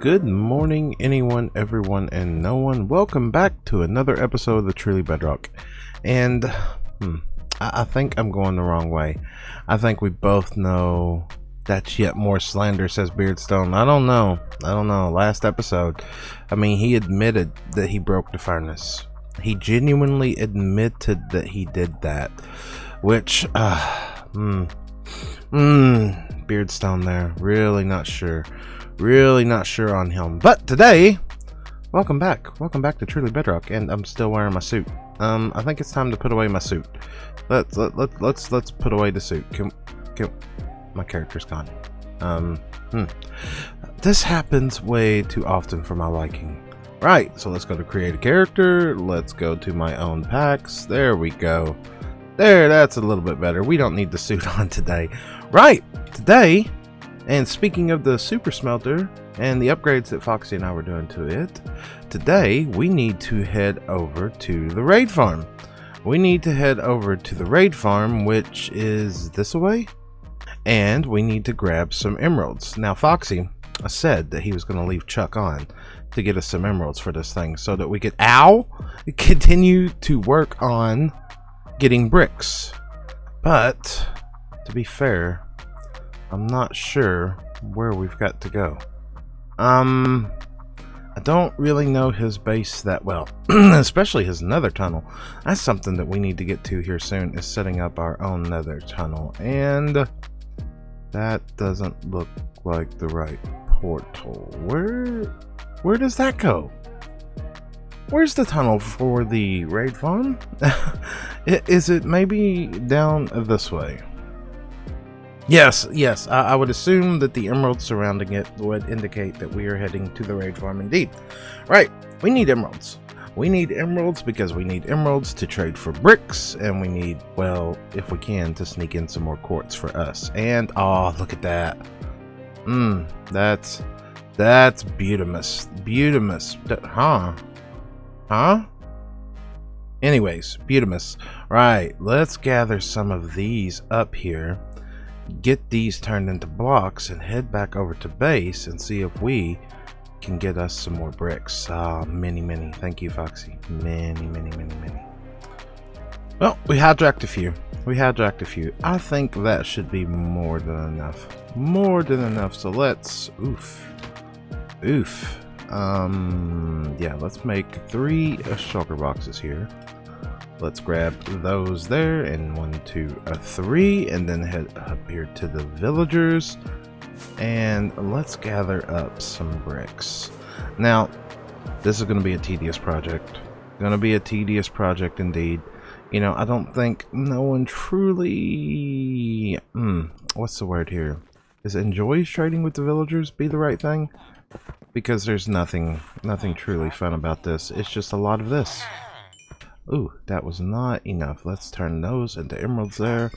Good morning, anyone, everyone, and no one. Welcome back to another episode of the Truly Bedrock. And I think I'm going the wrong way. I think we both know that's yet more slander, says Beardstone. I don't know. Last episode, I mean, he admitted that he broke the furnace. He genuinely admitted that he did that, which, Beardstone there. Really not sure on him. But today, welcome back to Truly Bedrock, and I'm still wearing my suit. I think it's time to put away my suit. Let's put away the suit. My character's gone. This happens way too often for my liking. Right, so let's go to create a character. Let's go to my own packs. There we go. There, that's a little bit better. We don't need the suit on today. Right, today, and speaking of the super smelter and the upgrades that Foxy and I were doing to it, today we need to head over to the raid farm. Which is this way, and we need to grab some emeralds. Now Foxy said that he was going to leave Chuck on to get us some emeralds for this thing so that we could continue to work on getting bricks. But to be fair, I'm not sure where we've got to go. I don't really know his base that well, especially his nether tunnel. That's something that we need to get to here soon, is setting up our own nether tunnel, and that doesn't look like the right portal. Where does that go? Where's the tunnel for the raid farm? Is it maybe down this way? Yes, I would assume that the emeralds surrounding it would indicate that we are heading to the raid farm indeed. Right, we need emeralds. We need emeralds because we need emeralds to trade for bricks, and we need, well, if we can, to sneak in some more quartz for us. And, oh, look at that. That's beautimous. Huh? Anyways, beautimous. Right, let's gather some of these up here, get these turned into blocks, and head back over to base and see if we can get us some more bricks. Many. Thank you, Foxy. Many. Well, we hijacked a few. I think that should be more than enough. So let's yeah, let's make 3 shulker boxes here. Let's grab those there, and 1, 2, 3, and then head up here to the villagers, and let's gather up some bricks. Now, this is going to be a tedious project. Indeed. You know, I don't think no one truly, what's the word here? Is enjoys trading with the villagers be the right thing? Because there's nothing truly fun about this. It's just a lot of this. Ooh, that was not enough. Let's turn those into emeralds there.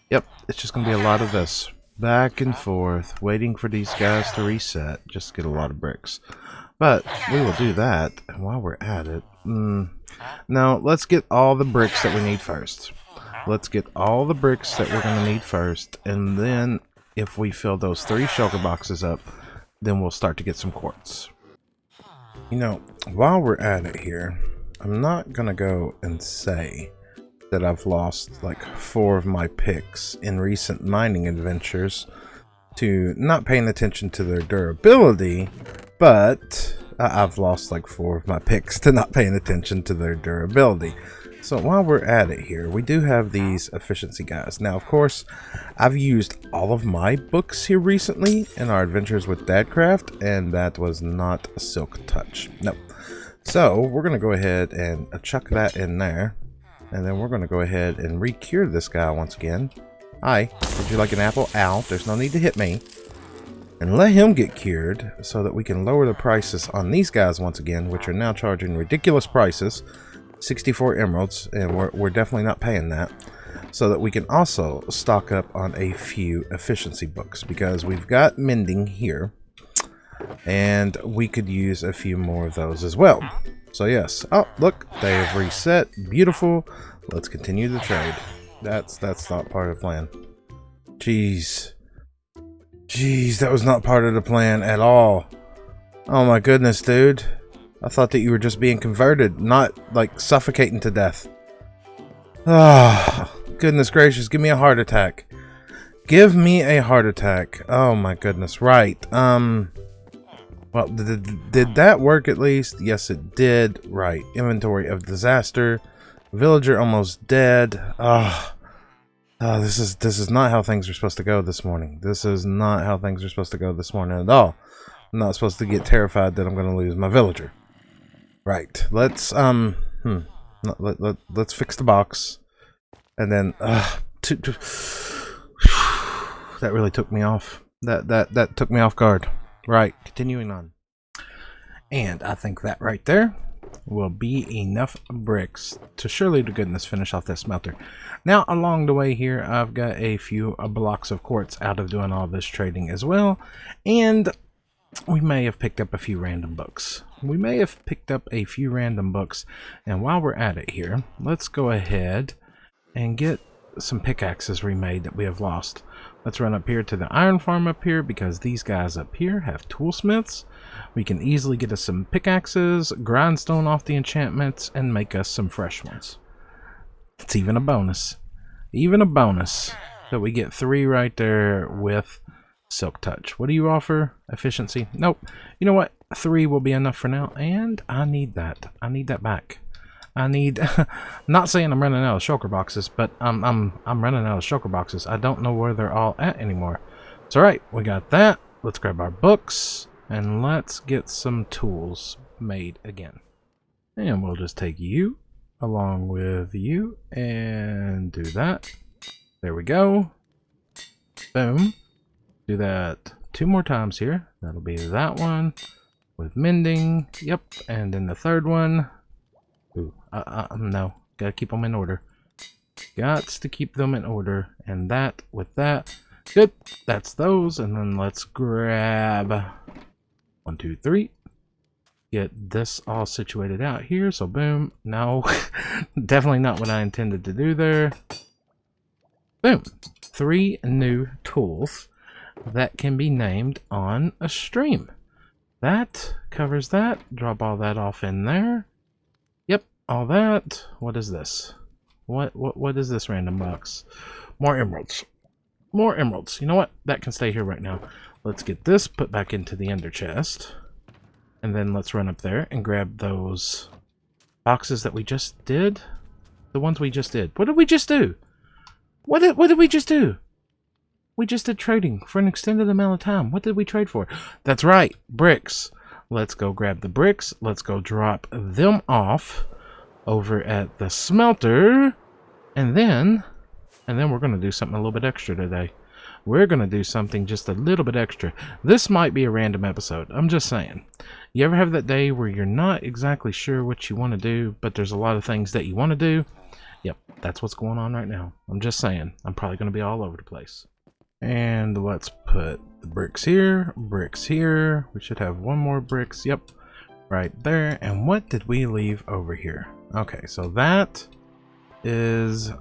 Yep, it's just gonna be a lot of this. Back and forth, waiting for these guys to reset. Just get a lot of bricks. But we will do that. And while we're at it, now let's get all the bricks that we need first. And then if we fill those 3 shulker boxes up, then we'll start to get some quartz. You know, while we're at it here, I'm not gonna go and say that I've lost like 4 of my picks in recent mining adventures to not paying attention to their durability, but I've lost like 4 of my picks to not paying attention to their durability. So while we're at it here, we do have these efficiency guys. Now, of course, I've used all of my books here recently in our adventures with Dadcraft, and that was not a silk touch. No. So we're going to go ahead and chuck that in there, and then we're going to go ahead and re-cure this guy once again. Hi, would you like an apple? Ow, there's no need to hit me. And let him get cured so that we can lower the prices on these guys once again, which are now charging ridiculous prices. 64 emeralds, and we're definitely not paying that, so that we can also stock up on a few efficiency books, because we've got mending here and we could use a few more of those as well. So yes, oh look, they have reset. Beautiful. Let's continue the trade. That's not part of the plan. Jeez, that was not part of the plan at all. Oh my goodness, dude. I thought that you were just being converted, not like suffocating to death. Ah, goodness gracious, give me a heart attack. Give me a heart attack. Oh my goodness, right. Well, did that work at least? Yes, it did. Right. Inventory of disaster. Villager almost dead. This is not how things are supposed to go this morning. This is not how things are supposed to go this morning at all. I'm not supposed to get terrified that I'm going to lose my villager. Right. Let's let's fix the box, and then that really took me off. That took me off guard. Right. Continuing on. And I think that right there will be enough bricks to surely to goodness finish off this smelter. Now along the way here I've got a few blocks of quartz out of doing all this trading as well, and we may have picked up a few random books. And while we're at it here, let's go ahead and get some pickaxes remade that we have lost. Let's run up here to the iron farm up here, because these guys up here have toolsmiths. We can easily get us some pickaxes, grindstone off the enchantments, and make us some fresh ones. It's even a bonus. That we get 3 right there with Silk Touch. What do you offer? Efficiency? Nope. You know what? 3 will be enough for now, and I need that. I need that back. I need. Not saying I'm running out of shulker boxes, but I'm running out of shulker boxes. I don't know where they're all at anymore. It's all right. We got that. Let's grab our books and let's get some tools made again. And we'll just take you along with you and do that. There we go. Boom. Do that 2 more times here. That'll be that one with mending. Yep. And then the third one. Ooh, no. Gotta keep them in order. Gots to keep them in order. And that with that. Good. That's those. And then let's grab 1, 2, 3. Get this all situated out here. So boom. No. Definitely not what I intended to do there. Boom. 3 new tools that can be named on a stream. That covers that. Drop all that off in there. Yep, all that. What is this? What is this random box? More emeralds. More emeralds. You know what? That can stay here right now. Let's get this put back into the ender chest. And then let's run up there and grab those boxes that we just did. The ones we just did. What did we just do? What did we just do? We just did trading for an extended amount of time. What did we trade for? That's right, bricks. Let's go grab the bricks. Let's go drop them off over at the smelter. And then we're going to do something a little bit extra today. We're going to do something just a little bit extra. This might be a random episode. I'm just saying. You ever have that day where you're not exactly sure what you want to do, but there's a lot of things that you want to do? Yep, that's what's going on right now. I'm just saying. I'm probably going to be all over the place. And let's put the bricks here, bricks here. We should have 1 more bricks. Yep, right there. And what did we leave over here? Okay, so that is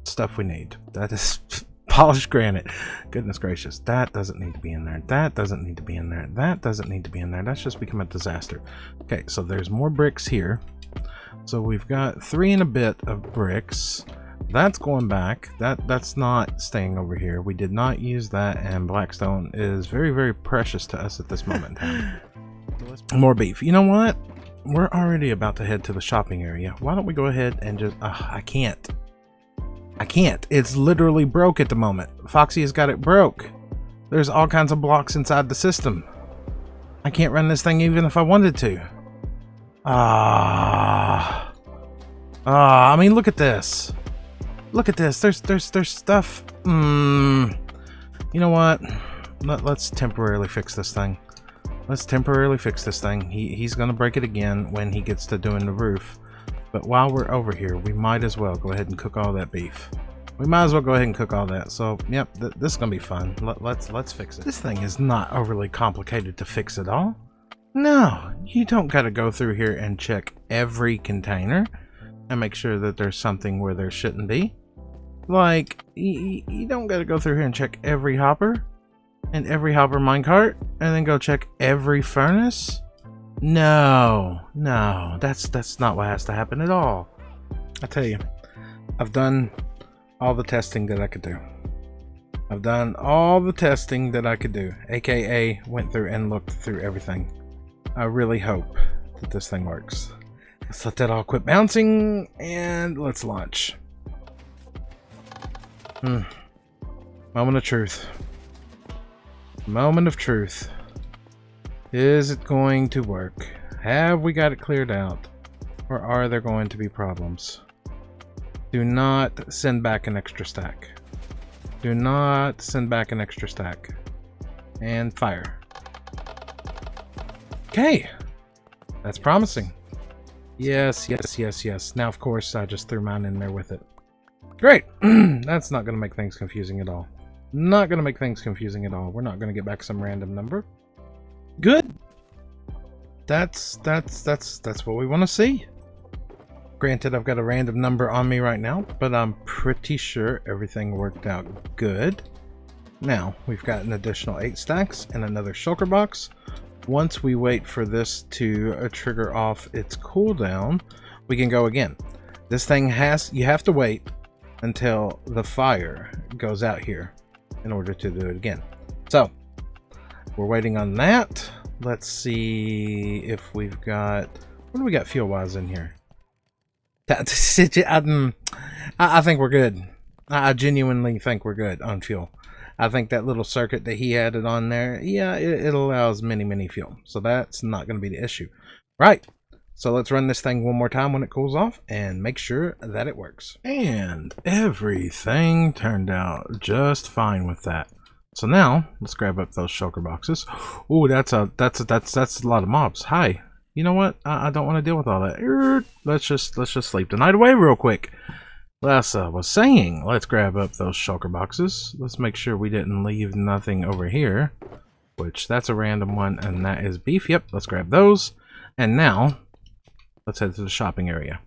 stuff we need. That is polished granite. Goodness gracious, that doesn't need to be in there. That doesn't need to be in there. That doesn't need to be in there. That's just become a disaster. Okay, so there's more bricks here. So we've got 3 and a bit of bricks. That's going back. That's not staying over here. We did not use that, and blackstone is very, very precious to us at this moment in time. More beef. You know what? We're already about to head to the shopping area. Why don't we go ahead and just... I can't. It's literally broke at the moment. Foxy has got it broke. There's all kinds of blocks inside the system. I can't run this thing even if I wanted to. I mean, look at this. Look at this. There's stuff. You know what? Let's temporarily fix this thing. He's gonna break it again when he gets to doing the roof. But while we're over here, we might as well go ahead and cook all that beef. So, yep, this is gonna be fun. Let's fix it. This thing is not overly complicated to fix at all. No, you don't gotta go through here and check every container and make sure that there's something where there shouldn't be. Like, you don't gotta go through here and check every hopper and every hopper minecart and then go check every furnace. No, no, that's not what has to happen at all. I tell you, I've done all the testing that I could do. I've done all the testing that I could do, aka went through and looked through everything. I really hope that this thing works. Let's let that all quit bouncing and let's launch. Moment of truth. Moment of truth. Is it going to work? Have we got it cleared out? Or are there going to be problems? Do not send back an extra stack. Do not send back an extra stack. And fire. Okay. That's promising. Yes, yes, yes, yes. Now, of course, I just threw mine in there with it. Great. That's not going to make things confusing at all. Not going to make things confusing at all. We're not going to get back some random number. Good. That's what we want to see. Granted, I've got a random number on me right now, but I'm pretty sure everything worked out good. Now, we've got an additional 8 stacks and another shulker box. Once we wait for this to trigger off its cooldown, we can go again. This thing you have to wait until the fire goes out here in order to do it again. So, we're waiting on that. Let's see if we've got... What do we got fuel-wise in here? I think we're good. I genuinely think we're good on fuel. I think that little circuit that he added on there, yeah, it allows many fuel. So that's not going to be the issue. Right. So let's run this thing one more time when it cools off and make sure that it works. And everything turned out just fine with that. So now let's grab up those shulker boxes. Ooh, that's a lot of mobs. Hi. You know what? I don't want to deal with all that. Let's just sleep the night away real quick. As I was saying, let's grab up those shulker boxes. Let's make sure we didn't leave nothing over here, which that's a random one, and that is beef. Yep, let's grab those. And now, let's head to the shopping area.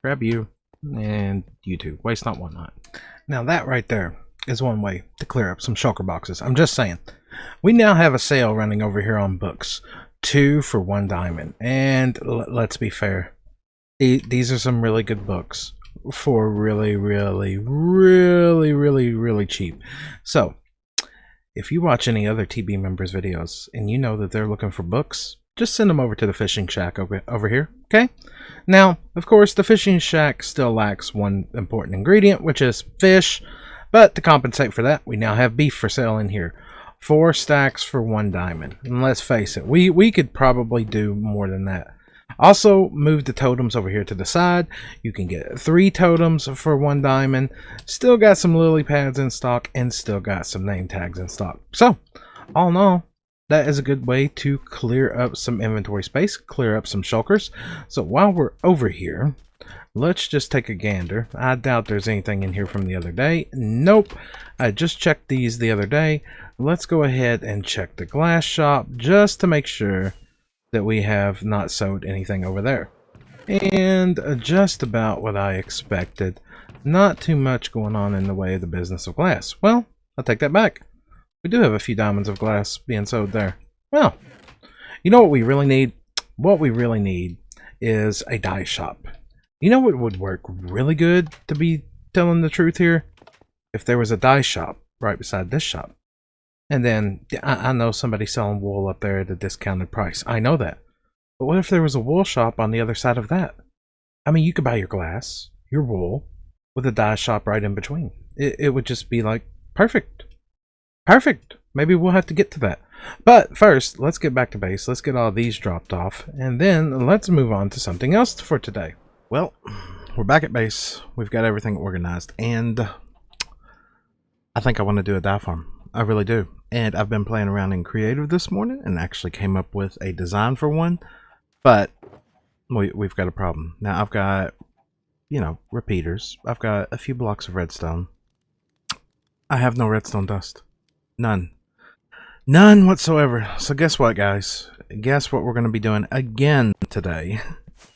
Grab you, and you too. Waste not, want not. Now that right there is one way to clear up some shulker boxes. I'm just saying. We now have a sale running over here on books. 2 for 1 diamond. And let's be fair. These are some really good books. For really cheap. So if you watch any other TB members videos and you know that they're looking for books, just send them over to the fishing shack over here. Okay, now of course the fishing shack still lacks one important ingredient, which is fish, but to compensate for that we now have beef for sale in here. 4 stacks for 1 diamond, and let's face it, we could probably do more than that. Also, move the totems over here to the side. You can get 3 totems for 1 diamond. Still got some lily pads in stock and still got some name tags in stock. So, all in all, that is a good way to clear up some inventory space, clear up some shulkers. So while we're over here, let's just take a gander. I doubt there's anything in here from the other day. Nope. I just checked these the other day. Let's go ahead and check the glass shop just to make sure that we have not sold anything over there. And just about what I expected. Not too much going on in the way of the business of glass. Well, I'll take that back. We do have a few diamonds of glass being sold there. Well, you know what we really need? What we really need is a dye shop. You know what would work really good, to be telling the truth here? If there was a dye shop right beside this shop. And then, I know somebody's selling wool up there at a discounted price. I know that. But what if there was a wool shop on the other side of that? I mean, you could buy your glass, your wool, with a dye shop right in between. It would just be like, perfect. Perfect. Maybe we'll have to get to that. But first, let's get back to base. Let's get all these dropped off. And then let's move on to something else for today. Well, we're back at base. We've got everything organized. And I think I want to do a dye farm. I really do. And I've been playing around in creative this morning and actually came up with a design for one. But we've got a problem. Now I've got, you know, repeaters. I've got a few blocks of redstone. I have no redstone dust. None. None whatsoever. So guess what, guys? Guess what we're going to be doing again today?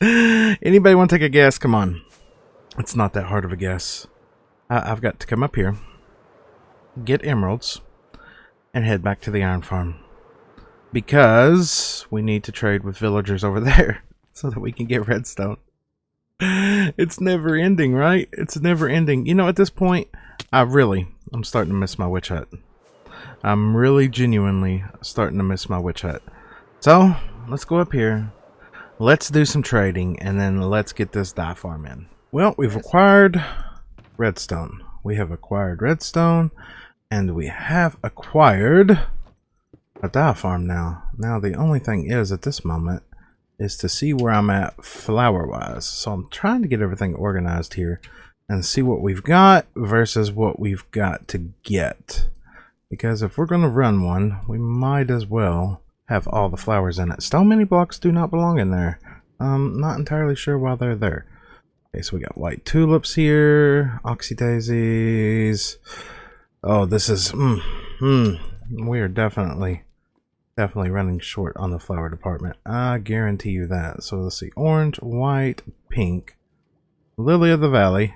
Anybody want to take a guess? Come on. It's not that hard of a guess. I've got to come up here, get emeralds, and head back to the iron farm. because we need to trade with villagers over there so that we can get redstone. It's never ending, right? It's never ending. You know, at this point, I'm starting to miss my witch hut. I'm really genuinely starting to miss my witch hut. So, let's go up here. Let's do some trading, and then let's get this dye farm in. Well, we've acquired redstone. We have acquired redstone, and we have acquired a dye farm now. Now, the only thing is, at this moment, is to see where I'm at flower-wise. So I'm trying to get everything organized here and see what we've got versus what we've got to get. Because if we're going to run one, we might as well have all the flowers in it. Stone mini blocks do not belong in there. I'm not entirely sure why they're there. Okay, so we got white tulips here, oxy daisies. Oh, this is we are definitely running short on the flower department. I guarantee you that. So let's see, orange, white, pink, lily of the valley.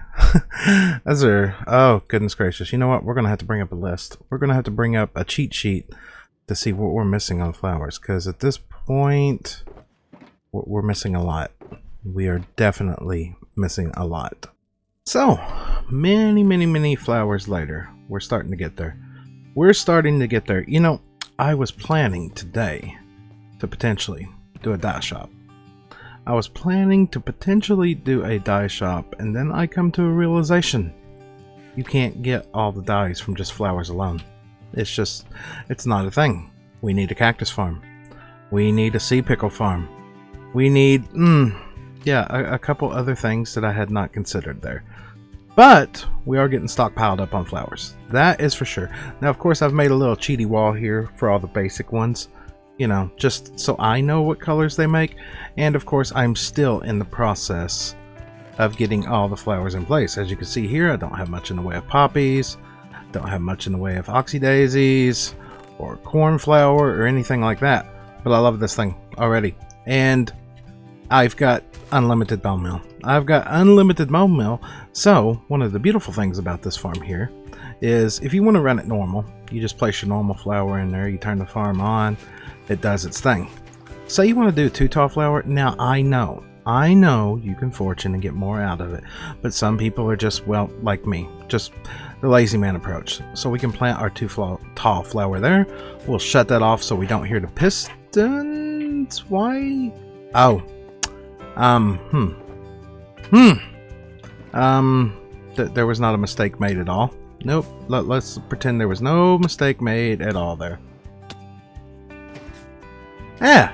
Those are, oh goodness gracious. You know what? We're gonna have to bring up a list. We're gonna have to bring up a cheat sheet to see what we're missing on flowers, because at this point we're missing a lot. We are definitely missing a lot. So many flowers later, we're starting to get there. We're starting to get there. You know, I was planning today to potentially do a dye shop. I was planning to potentially do a dye shop, and then I come to a realization. You can't get all the dyes from just flowers alone. It's not a thing. We need a cactus farm. We need a sea pickle farm. We need, a couple other things that I had not considered there. But we are getting stockpiled up on flowers. That is for sure. Now, of course, I've made a little cheaty wall here for all the basic ones. You know, just so I know what colors they make. And of course, I'm still in the process of getting all the flowers in place. As you can see here, I don't have much in the way of poppies. Don't have much in the way of oxy daisies or cornflower or anything like that. But I love this thing already. And I've got unlimited bone meal. So one of the beautiful things about this farm here is if you want to run it normal, you just place your normal flower in there, you turn the farm on, it does its thing. Say you want to do 2 tall flower. Now I know you can fortune and get more out of it, but some people are just, well, like me, just the lazy man approach. So we can plant our 2 tall flower there. We'll shut that off so we don't hear the pistons. Why? Oh, there was not a mistake made at all. Nope. Let's pretend there was no mistake made at all there.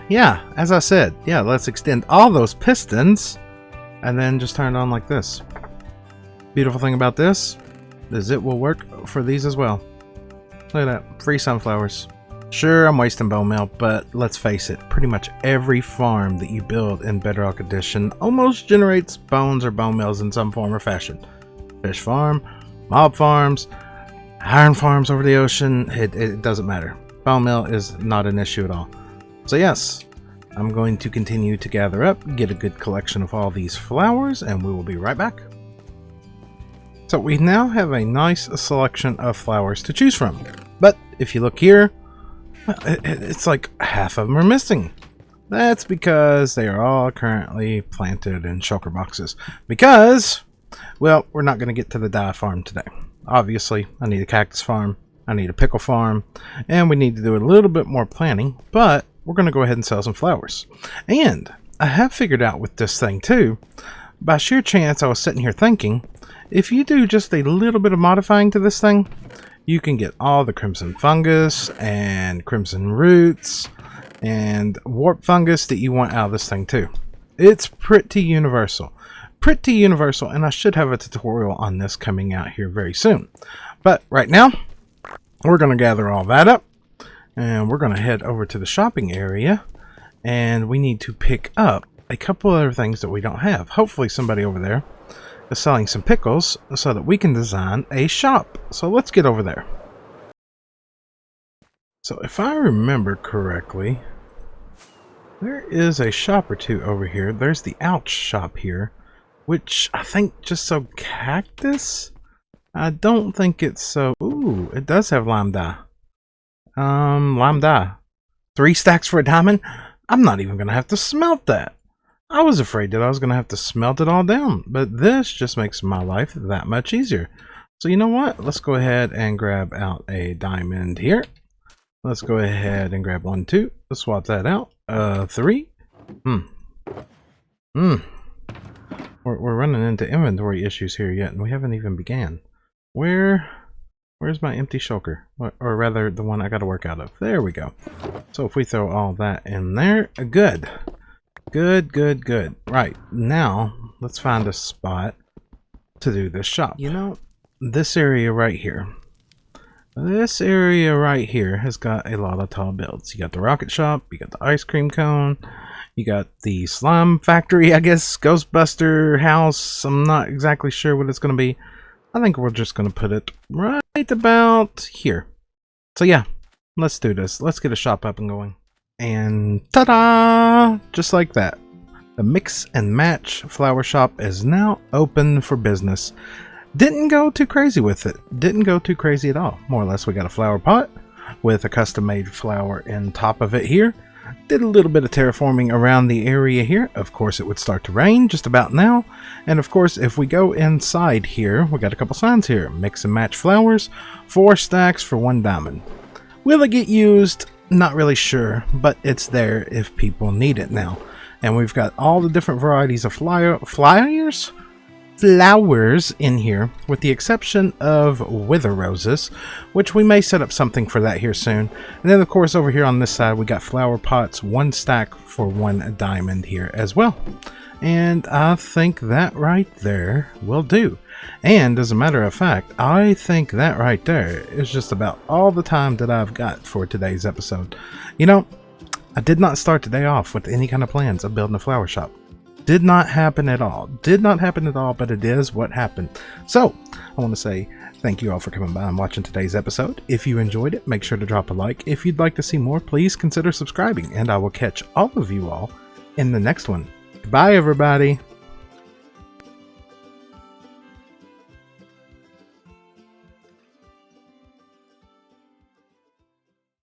Yeah, as I said, yeah, let's extend all those pistons and then just turn it on like this. Beautiful thing about this is it will work for these as well. Look at that, free sunflowers. Sure, I'm wasting bone meal, but let's face it, pretty much every farm that you build in Bedrock Edition almost generates bones or bone meals in some form or fashion. Fish farm, mob farms, iron farms over the ocean, it doesn't matter. Bone meal is not an issue at all. So yes, I'm going to continue to gather up, get a good collection of all these flowers, and we will be right back. So we now have a nice selection of flowers to choose from. But if you look here, it's like half of them are missing. That's because they are all currently planted in shulker boxes. Because, well, we're not going to get to the dye farm today. Obviously, I need a cactus farm, I need a pickle farm, and we need to do a little bit more planning, but we're going to go ahead and sell some flowers. And I have figured out with this thing too, by sheer chance I was sitting here thinking, if you do just a little bit of modifying to this thing, you can get all the crimson fungus and crimson roots and warp fungus that you want out of this thing too. It's pretty universal. And I should have a tutorial on this coming out here very soon. But right now, we're going to gather all that up and we're going to head over to the shopping area, and we need to pick up a couple other things that we don't have. Hopefully somebody over there is selling some pickles so that we can design a shop. So let's get over there. So if I remember correctly, there is a shop or two over here. There's the ouch shop here, which I think just so cactus. I don't think it's so. Ooh, it does have lime dye. Lime dye. 3 stacks for a diamond? I'm not even going to have to smelt that. I was afraid that I was going to have to smelt it all down, but this just makes my life that much easier. So you know what? Let's go ahead and grab out a diamond here. Let's go ahead and grab 1, 2. Let's swap that out. 3. We're running into inventory issues here yet, and we haven't even began. Where's my empty shulker? Or rather, the one I got to work out of. There we go. So if we throw all that in there, good. Good. Right, now, let's find a spot to do this shop. You know, this area right here. This area right here has got a lot of tall builds. You got the rocket shop, you got the ice cream cone, you got the slime factory, I guess, Ghostbuster house. I'm not exactly sure what it's going to be. I think we're just going to put it right about here. So yeah, let's do this. Let's get a shop up and going. And ta-da! Just like that. The mix and match flower shop is now open for business. Didn't go too crazy with it. Didn't go too crazy at all. More or less, we got a flower pot with a custom-made flower in top of it here. Did a little bit of terraforming around the area here. Of course, it would start to rain just about now. And of course, if we go inside here, we got a couple signs here. Mix and match flowers, 4 stacks for 1 diamond. Will it get used? Not really sure, but it's there if people need it now. And we've got all the different varieties of flowers in here, with the exception of wither roses, which we may set up something for that here soon. And then of course over here on this side we got flower pots, 1 stack for 1 diamond here as well. And I think that right there will do. And as a matter of fact, I think that right there is just about all the time that I've got for today's episode. You know, I did not start today off with any kind of plans of building a flower shop. Did not happen at all. Did not happen at all, but it is what happened. So, I want to say thank you all for coming by and watching today's episode. If you enjoyed it, make sure to drop a like. If you'd like to see more, please consider subscribing, and I will catch all of you all in the next one. Goodbye, everybody.